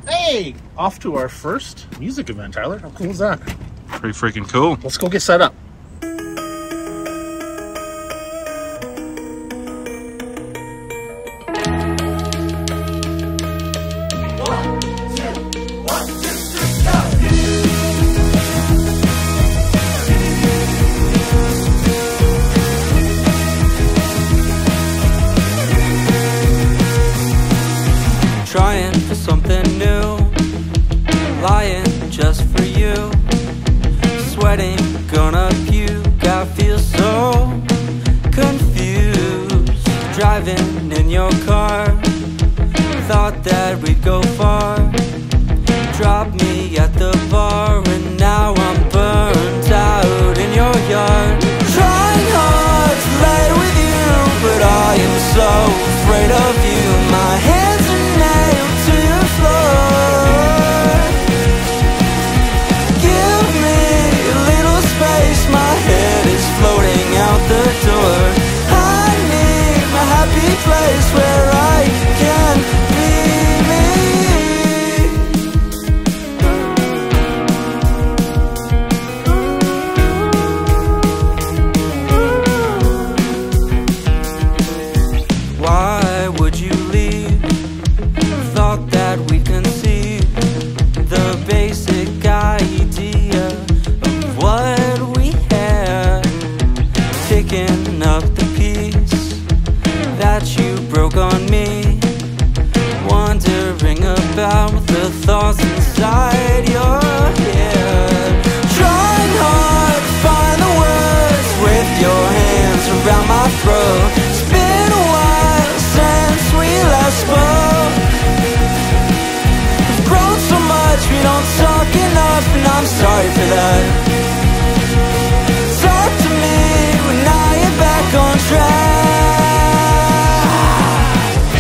Hey, off to our first music event, Tyler. How cool is that? Pretty freaking cool. Let's go get set up. Trying for something new, lying just for you, sweating, gonna puke, I feel so confused. Driving in your car, thought that we'd go far, dropped me at the bar, and now I'm burnt out in your yard. Trying hard to lay with you, but I am so afraid of you. My hands are nailed to your floor. Give me a little space, my head is floating out the door. I need my happy place where I can be me. Why would you leave? Thought that we conceived the basic idea of what we had, picking up the piece that you broke on me, wondering about the thoughts inside your head. Trying hard to find the words with your hands around my throat. It's been a while since we last spoke. We've grown so much, we don't talk enough, and I'm sorry for that. Talk to me when I am back on track.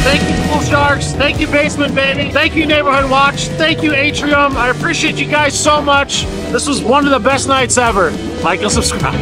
Thank you, Pool Sharks. Thank you, Basement Baby. Thank you, Neighborhood Watch. Thank you, Atrium. I appreciate you guys so much. This was one of the best nights ever. Like and subscribe.